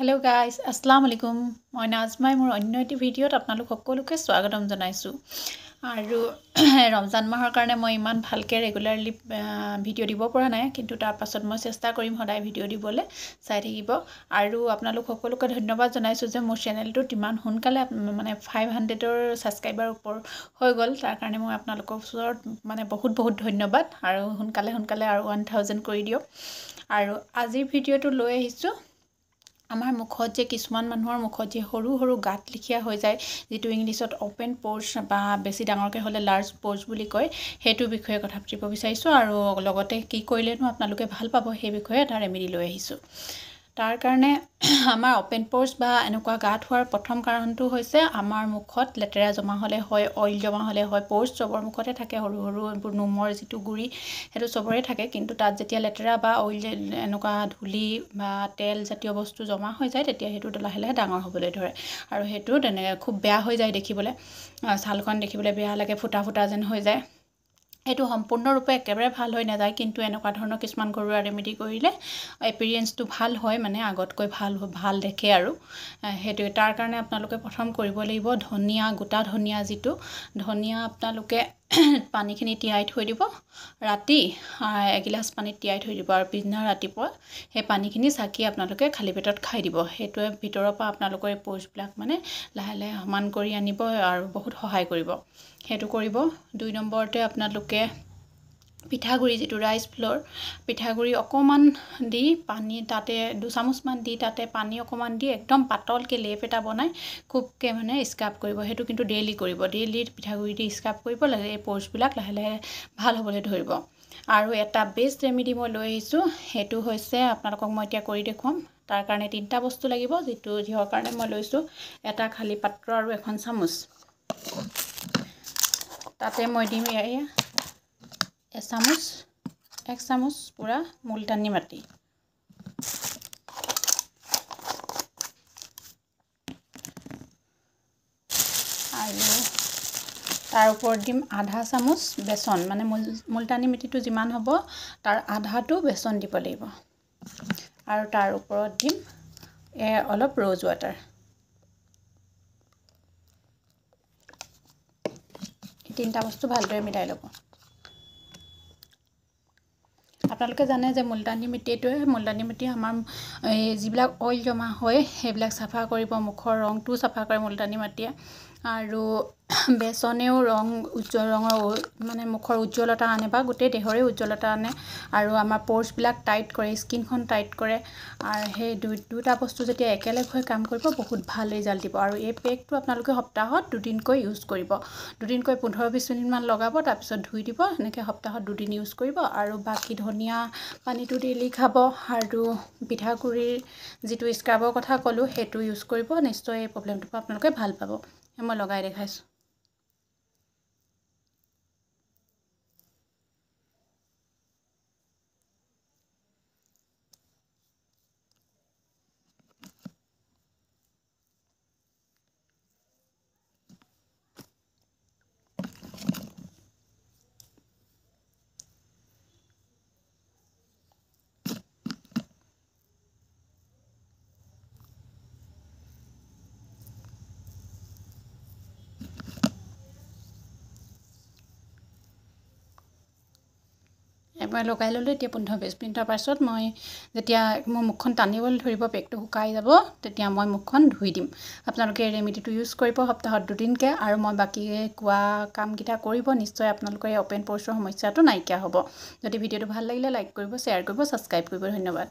hello guys अस्सलाम वालेकुम মই নাজমাই মোৰ অন্য এটি ভিডিঅ'ত আপোনালোক সকলোকে স্বাগতম জনাইছো আৰু ৰমজান মাহৰ কাৰণে মই ইমান ভালকে ৰেগুলাৰলি ভিডিঅ' দিব পৰা নাই কিন্তু তাৰ পাছত মই চেষ্টা কৰিম সদায় ভিডিঅ' দিবলৈ চাই থাকিব আৰু আপোনালোক সকলোকে ধন্যবাদ জনাইছো যে মোৰ চেনেলটো ইমান সোনকালে মানে 500ৰ সাবস্ক্ৰাইবাৰ ওপৰ হৈ গল তাৰ কাৰণে মই আপোনালোকৰ ওচৰত মানে বহুত বহুত ধন্যবাদ আৰু সোনকালে আৰু 1000 কৰি দিয়ক আৰু আজিৰ ভিডিঅ'টো লৈ আহিছো আমাৰ মুখত যে কিছুমান মানুহৰ মুখত যে সৰু সৰু গাঁত লিখিয়া হৈ যায় যেটো ইংলিছত ওপেন পোৰ্স বা বেছি ডাঙৰকে হলে লাৰ্জ পোৰ্স বুলি কয় হেতু বিষয়ে কথা পাতিব বিচাৰিছো আৰু লগতে কি কৰিলেনো আপোনালোকে ভাল পাব সেই বিষয়ে এটা ৰেমেডি লৈ আহিছো তাৰ কাৰণে আমাৰ ওপেন পোৰ্স বা এনেকুৱা গাঁত হোৱাৰ প্ৰথম কাৰণটো হৈছে আমাৰ মুখত লেতেৰা জমা হলে হয় অইল জমা হলে হয় পোৰ্স চবৰ মুখতে থাকে সৰু সৰু নোমৰ যেটো গুৰি হেতু চবৰে থাকে কিন্তু তাত যেতিয়া লেতেৰা বা অইল এনেকুৱা ধুলি বা তেল জাতীয় বস্তু জমা হৈ যায় তেতিয়া হেতু লাহে লাহে ডাঙৰ হ'বলৈ ধৰে আৰু হেতু তেনে খুব বেয়া হৈ যায় দেখিবলৈ ছালখন দেখিবলৈ বেয়া লাগে ফুটা ফুটা যেন হৈ যায় এটো সম্পূৰ্ণৰূপে একেবাৰে ভাল হৈ নাযায় কিন্তু এনেকুৱা ধৰণৰ কিছুমান ঘৰুৱা ৰেমেডি কৰিলে এপিৰিয়েন্সটো ভাল হয় মানে আগতকৈ ভাল দেখে আৰু হেতু তাৰ কাৰণে আপোনালোকে প্ৰথম কৰিব লাগিব ধনিয়া গোটা ধনিয়া যেটো ধনিয়া আপোনালোকে পানীখিনি তিয়াই থৈ দিব ৰাতি এগিলাস পানীত তিয়াই থৈ দিব আৰু পিছদিনা ৰাতিপুৱা সেই পানীখিনি সাকি আপোনালোকে খালি পেটত খাই দিব হেতুৱে ভিতৰৰ পৰা আপোনালোকৰ এই পোৰ্সবিলাক মানে লাহে লাহে সমান কৰি আনিব আৰু বহুত সহায় কৰিব হেতু কৰিব 2 নম্বৰতে আপোনালোকে পিঠাগুৰি যেটো ৰাইস ফ্লোৰ পিঠাগুৰি অকমান দি পানী তাতে 2 চামুচ মান দি তাতে পানী অকমান দি একদম পাতলকে লেপ এটা বনাই খুবকে মানে স্ক্ৰাব কৰিব হেতু কিন্তু ডেইলি কৰিব ডেইলি পিঠাগুৰি দি স্ক্ৰাব কৰিব লাগে এই পোৰ্সবিলাক লাহে লাহে ভাল হ'বলৈ ধৰিব আৰু এটা বেস্ট ৰেমেডি মই লৈ আহিছো হেতু হৈছে আপোনালোকক মই এতিয়া কৰি দেখুৱাম তাৰ কাৰণে তিনটা বস্তু লাগিব যেটো জিহৰ কাৰণে মই লৈছো এটা খালি পাত্ৰ আৰু এখন চামুচ তাতে মই দিম এক চামুচ পুৰা মুলতানি মাটি আৰু তাৰ ওপৰত দিম আধা চামুচ বেসন মানে মুলতানি মিটিটো যিমান হ'ব তাৰ আধাটো বেসন দিব লাগিব আৰু তাৰ ওপৰত দিম অলপ ৰ'জ ওৱাটাৰ তিনটা বস্তু ভালদৰে মিলাই ল'ব আপোনালোকে জানে যে মুলতানি মিটি আমাৰ যিবিলাক অইল জমা হয় হেবিলাক সাফা কৰিব মুখৰ ৰংটো সাফা কৰে মুলতানি মাটিয়ে আৰু বেসনেও ৰং উজ্জ্বল ৰঙৰ মানে মুখৰ উজ্জ্বলতা আনে বা গোটেই দেহৰে উজ্জ্বলতা আনে আৰু আমাৰ পোৰ্স বিলাক টাইট কৰে স্কিনখন টাইট কৰে আৰু সেই দুটা বস্তু যেতিয়া একেলগ হৈ কাম কৰিব বহুত ভাল ৰিজাল্ট দিব আৰু এই পেকটো আপোনালোকে সপ্তাহত দুদিনকৈ ইউজ কৰিব দুদিনকৈ 15-20 মিনিট মান লগাব তাৰ পিছত ধুই দিব এনেকৈ সপ্তাহত দুদিন ইউজ কৰিব আৰু বাকি ধনিয়া পানীটো ডেইলি খাব আৰু পিঠাগুৰিৰ যেটো স্ক্ৰাবৰ কথা ক'লো হেতু ইউজ কৰিব নিশ্চয় এই প্ৰবলেমটো আপোনালোকে ভাল পাব মই লগাই দেখাইছো মই লগাই ললো এতিয়া 15-20 মিনিটৰ পাছত মই যেতিয়া মোৰ মুখখন টানিবলৈ ধৰিব পেকটো শুকাই যাব তেতিয়া মই মুখখন ধুই দিম আপোনালোকে ৰেমেডিটো ইউজ কৰিব সপ্তাহত দুদিনকে আৰু মই বাকি কোৱা কাম কিটা কৰিব নিশ্চয় আপোনালোকৰ এই ওপেন পোৰ্সৰ সমস্যাটো নাইকিয়া হ'ব যদি ভিডিঅ'টো ভাল লাগিলে লাইক কৰিব শ্বেয়াৰ কৰিব সাবস্ক্ৰাইব কৰিব ধন্যবাদ